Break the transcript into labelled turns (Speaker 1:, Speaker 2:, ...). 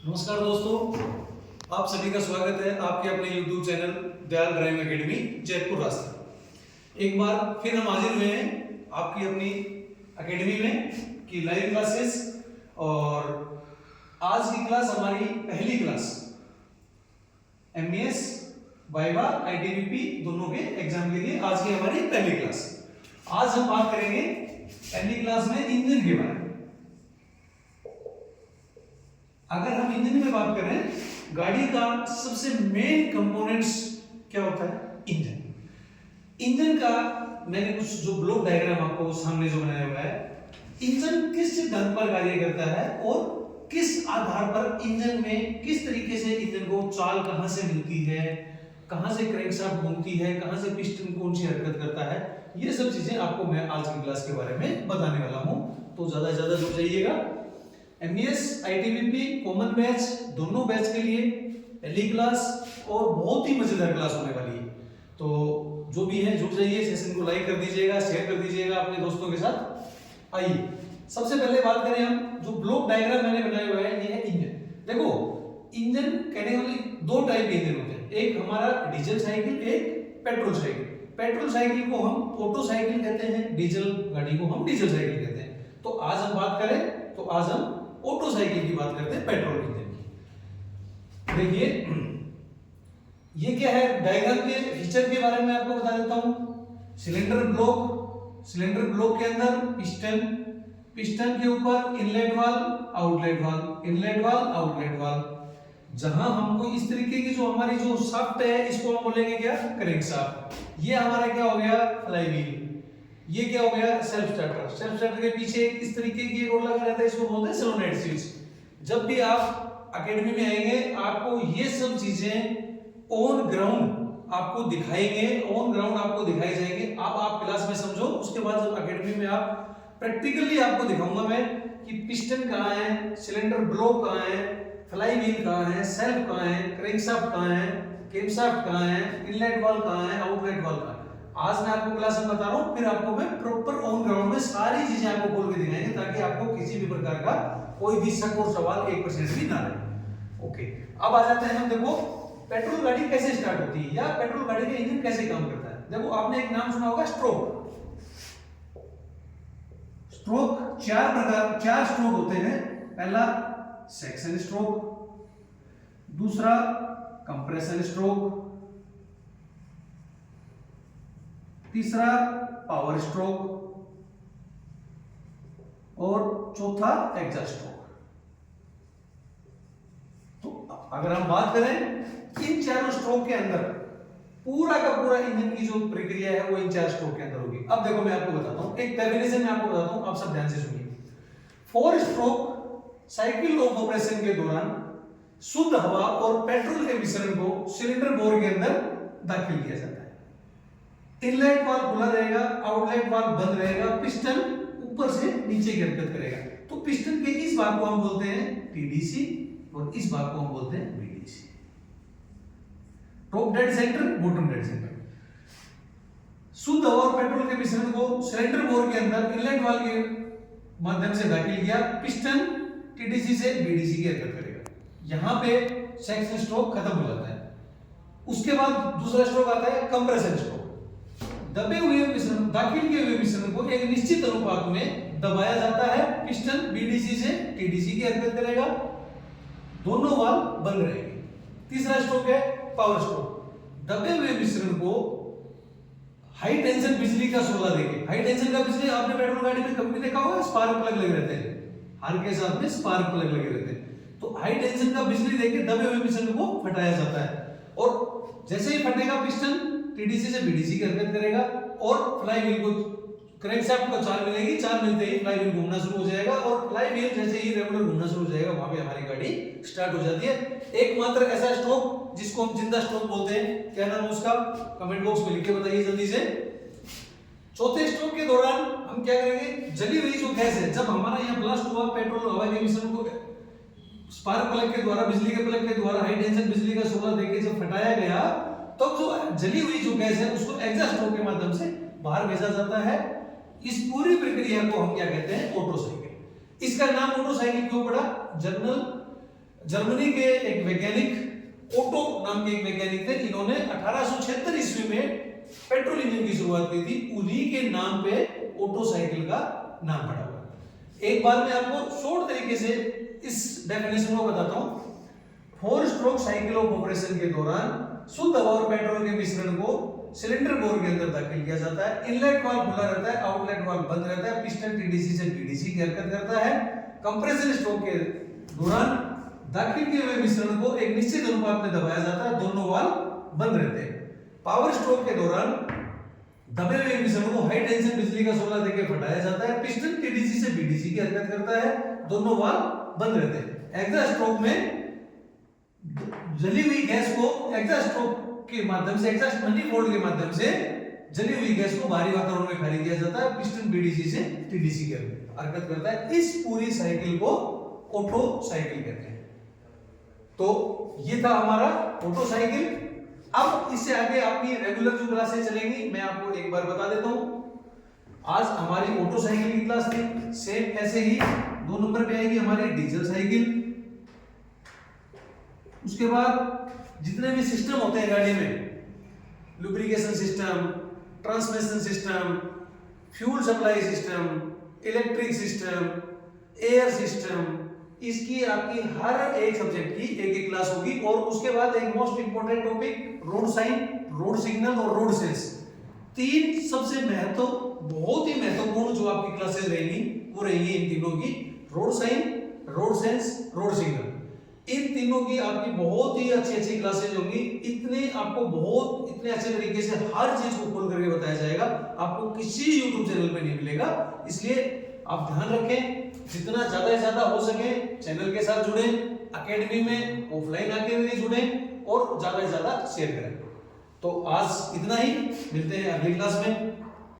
Speaker 1: नमस्कार दोस्तों, आप सभी का स्वागत है आपके अपने YouTube channel Dayal driving academy Jaipur रास्ता। एक बार फिर हम हाजिर हुए हैं आपकी अपनी एकेडमी में की लाइव क्लासेस। और आज की क्लास हमारी पहली क्लास MES वाइवा ITBP दोनों के एग्जाम के लिए आज की हमारी पहली क्लास। आज हम बात करेंगे पहली क्लास में इंजन के बारे में। अगर हम इंजन में बात करें, गाड़ी का सबसे मेन कंपोनेंट्स क्या होता है? इंजन का मैंने कुछ जो ब्लॉक डायग्राम आपको सामने जो बनाया हुआ है, इंजन किस सिद्धांत पर कार्य करता है और किस आधार पर इंजन में किस तरीके से इंजन को चाल कहां से मिलती है, कहां से क्रैंकशाफ्ट घूमती है, कहां से पिस्टन कौन सी हरकत करता है, ये सब चीजें आपको मैं आज की क्लास के बारे में बताने वाला हूं। तो ज्यादा से ज्यादा जुड़ जाइएगा। MES ITBP कॉमन बैच दोनों बैच के लिए पहली क्लास और बहुत ही मजेदार क्लास होने वाली है। तो जो भी है जुड़ जाइए, सेशन को लाइक कर दीजिएगा, शेयर कर दीजिएगा अपने दोस्तों के साथ। आइए सबसे पहले बात करें, हम जो ब्लॉक डायग्राम मैंने बनाया हुआ है ये है इंजन। देखो, इंजन कहने वाली दो टाइप के इंजन होते हैं, एक हमारा डीजल साइकिल, एक पेट्रोल साइकिल। पेट्रोल साइकिल को हम ऑटो साइकिल कहते हैं, डीजल गाड़ी को हम डीजल साइकिल कहते हैं। तो आज हम बात करें तो आज हम ऑटो साइकिल की बात करते हैं, पेट्रोल इंजन की। देखिए ये क्या है, डायग्राम के फीचर के बारे में आपको बता देता हूं। सिलेंडर ब्लॉक के अंदर पिस्टन के ऊपर इनलेट वाल्व, आउटलेट वाल्व। जहां हमको इस तरीके की जो हमारी जो शाफ्ट है, इसको हम बोलेंगे क्या? क्रैंकशाफ्ट। ये हमारा क्या हो गया? फ्लाईव्हील। ये क्या हो गया? सेल्फ स्टार्टर के पीछे इस तरीके की रोल लगा रहता है, इसको बोलते हैं सोलेनोइड स्विच। जब भी आप एकेडमी में आएंगे आपको ये सब चीजें ऑन ग्राउंड आपको दिखाएंगे, ऑन ग्राउंड आपको दिखाई जाएंगे। अब आप क्लास में समझो, उसके बाद जब एकेडमी में आप प्रैक्टिकली आपको दिखाऊंगा मैं कि पिस्टन कहाँ है, सिलेंडर ब्लॉक कहाँ है, फ्लाईव्हील कहाँ है, सेल्फ कहाँ है, क्रैंकशाफ्ट कहाँ है, कैमशाफ्ट कहाँ है, इनलेट वाल्व कहाँ है, आउटलेट वाल्व कहाँ है। आज मैं आपको क्लास में बता रहा हूं, फिर आपको मैं प्रॉपर ऑन ग्राउंड में सारी चीजें आपको खोल के दिखाएंगे, ताकि आपको किसी भी प्रकार का कोई भी शक और सवाल 1% भी ना रहे। ओके, अब आ जाते हैं हम। देखो पेट्रोल गाड़ी कैसे स्टार्ट होती है या पेट्रोल गाड़ी का इंजन कैसे काम करता है। देखो आपने एक नाम सुना होगा, स्ट्रोक। चार स्ट्रोक होते हैं। पहला सेक्शन स्ट्रोक, दूसरा कंप्रेशन स्ट्रोक, तीसरा पावर स्ट्रोक और चौथा एग्जॉस्ट स्ट्रोक। तो अगर हम बात करें इन चारों स्ट्रोक के अंदर, पूरा का पूरा इंजन की जो प्रक्रिया है वो इन चार स्ट्रोक के अंदर होगी। अब देखो मैं आपको बताता हूं, एक डेफिनेशन में आपको बताता हूं, आप सब ध्यान से सुनिए। 4 स्ट्रोक साइकिल ऑफ ऑपरेशन के दौरान शुद्ध हवा और पेट्रोल के मिश्रण को सिलेंडर बोर के अंदर दाखिल किया जाता है। इनलेट वाल्व खुला रहेगा, आउटलेट वाल्व बंद रहेगा, पिस्टन ऊपर से नीचे की हरकत करेगा। तो पिस्टन के इस भाग को हम बोलते हैं TDC और इस भाग को हम बोलते हैं BDC। Top dead centre, bottom dead centre. शुद्ध हवा और पेट्रोल के मिश्रण को सिलेंडर बोर के अंदर इनलेट वाल्व के माध्यम से दाखिल किया, पिस्टन TDC से BDC की हरकत करेगा। यहां पे सेक्शन स्ट्रोक खत्म हो जाता है। उसके बाद दूसरा स्ट्रोक आता है कंप्रेशन स्ट्रोक। दबे हुए मिश्रण, दाखिल किए हुए मिश्रण को एक निश्चित अनुपात में दबाया जाता है। पिस्टन BDC से TDC की हरकत करेगा, दोनों वाल्व बंद रहेंगे। तीसरा स्ट्रोक है पावर स्ट्रोक। दबे हुए मिश्रण को हाई टेंशन बिजली का शोला देके, हाई टेंशन का बिजली आपने पेट्रोल गाड़ी में कभी देखा होगा, स्पार्क प्लग लगे रहते हैं, हर के साथ में स्पार्क प्लग लगे रहते हैं। तो हाई टेंशन का बिजली देके दबे हुए मिश्रण को फटाया जाता है, और जैसे ही फटेगा पिस्टन TDC से BDC की हरकत करेगा और फ्लाईव्हील को, क्रैंकशाफ्ट को चाल मिलेगी। चाल मिलते ही फ्लाईव्हील घूमना शुरू हो जाएगा और फ्लाईव्हील जैसे ही रेगुलर घूमना शुरू हो जाएगा, वहां पे हमारी गाड़ी स्टार्ट हो जाती है। एकमात्र ऐसा स्ट्रोक जिसको हम जिंदा स्ट्रोक बोलते हैं, क्या नाम है उसका? कमेंट बॉक्स में लिख के बताइए जल्दी से। चौथे स्ट्रोक के दौरान हम क्या करेंगे, जली हुई जो गैस है, जब हमारा यहाँ ब्लास्ट हुआ, पेट्रोल हवा के मिश्रण को स्पार्क प्लग के द्वारा, बिजली के प्लग के द्वारा हाई टेंशन बिजली का शोला देके जब फटाया गया, तो जो जली हुई जो गैस है उसको एग्जॉस्ट स्ट्रोक के माध्यम से बाहर भेजा जाता है। इस पूरी प्रक्रिया को हम क्या कहते हैं? Auto cycle. इसका नाम ऑटो साइकिल क्यों पड़ा? जनरल जर्मनी के एक वैज्ञानिक ओटो नाम के एक वैज्ञानिक थे, इन्होंने 1876 ईस्वी में पेट्रोल इंजन की शुरुआत की थी। उन्हीं के नाम पे ओटो साइकिल का नाम पड़ा हुआ है। एक बार मैं आपको शॉर्ट तरीके से इस डेफिनेशन को बताता हूं। 4 स्ट्रोक साइकिल ऑफ ऑपरेशन के दौरान शुद्ध हवा और पेट्रोल के मिश्रण को सिलेंडर बोर के अंदर दाखिल किया जाता है। इनलेट वाल्व खुला रहता है, आउटलेट वाल्व बंद रहता है। पिस्टन टीडीसी से बीडीसी की हरकत करता है। कंप्रेसर स्ट्रोक के दौरान दाखिल किए हुए मिश्रण को एक निश्चित अनुपात में दबाया जाता है, दोनों वाल्व बंद रहते हैं। पावर स्ट्रोक के दौरान दबे हुए मिश्रण को हाई टेंशन बिजली का शोला देकर फटाया जाता है। पिस्टन टीडीसी से बीडीसी की हरकत करता है, दोनों वाल्व बंद रहते हैं। एग्जॉस्ट स्ट्रोक में जली हुई गैस को एग्जॉस्ट स्ट्रोक के माध्यम से, एग्जॉस्ट मनीफोल्ड के माध्यम से जली हुई गैस को बाहरी वातावरण में खाली किया जाता है। पिस्टन बीडीसी से टीडीसी की हरकत करता है। इस पूरी साइकिल को ओटो साइकिल कहते हैं। तो ये था हमारा ओटो साइकिल। अब इससे आगे आपकी रेगुलर जो क्लासेस चलेंगी मैं आपको एक बार बता देता हूं। आज हमारी ऑटो साइकिल की क्लास थी। सेम ऐसे ही 2 नंबर पे आएगी हमारी डीजल साइकिल। उसके बाद जितने भी सिस्टम होते हैं गाड़ी में, lubrication system, transmission system, fuel supply system, electric system, air system, इसकी आपकी हर एक सब्जेक्ट की एक एक क्लास होगी। और उसके बाद एक most important topic road sign, road signal और रोड सेंस। 3 सबसे बहुत ही महत्वपूर्ण जो आपकी क्लासेस रहेंगी वो रहेंगी इन तीनों की, road sign, road sense, road signal. इन तीनों की आपकी बहुत ही अच्छी क्लासेज होंगी। इतने अच्छे तरीके से हर चीज को खोल करके बताया जाएगा, आपको किसी YouTube चैनल पे नहीं मिलेगा। इसलिए आप ध्यान रखें, जितना ज्यादा से ज्यादा हो सके चैनल के साथ जुड़े, एकेडमी में ऑफलाइन आके भी जुड़े और ज्यादा से ज्यादा शेयर करें। तो आज इतना ही, मिलते हैं अगली क्लास में।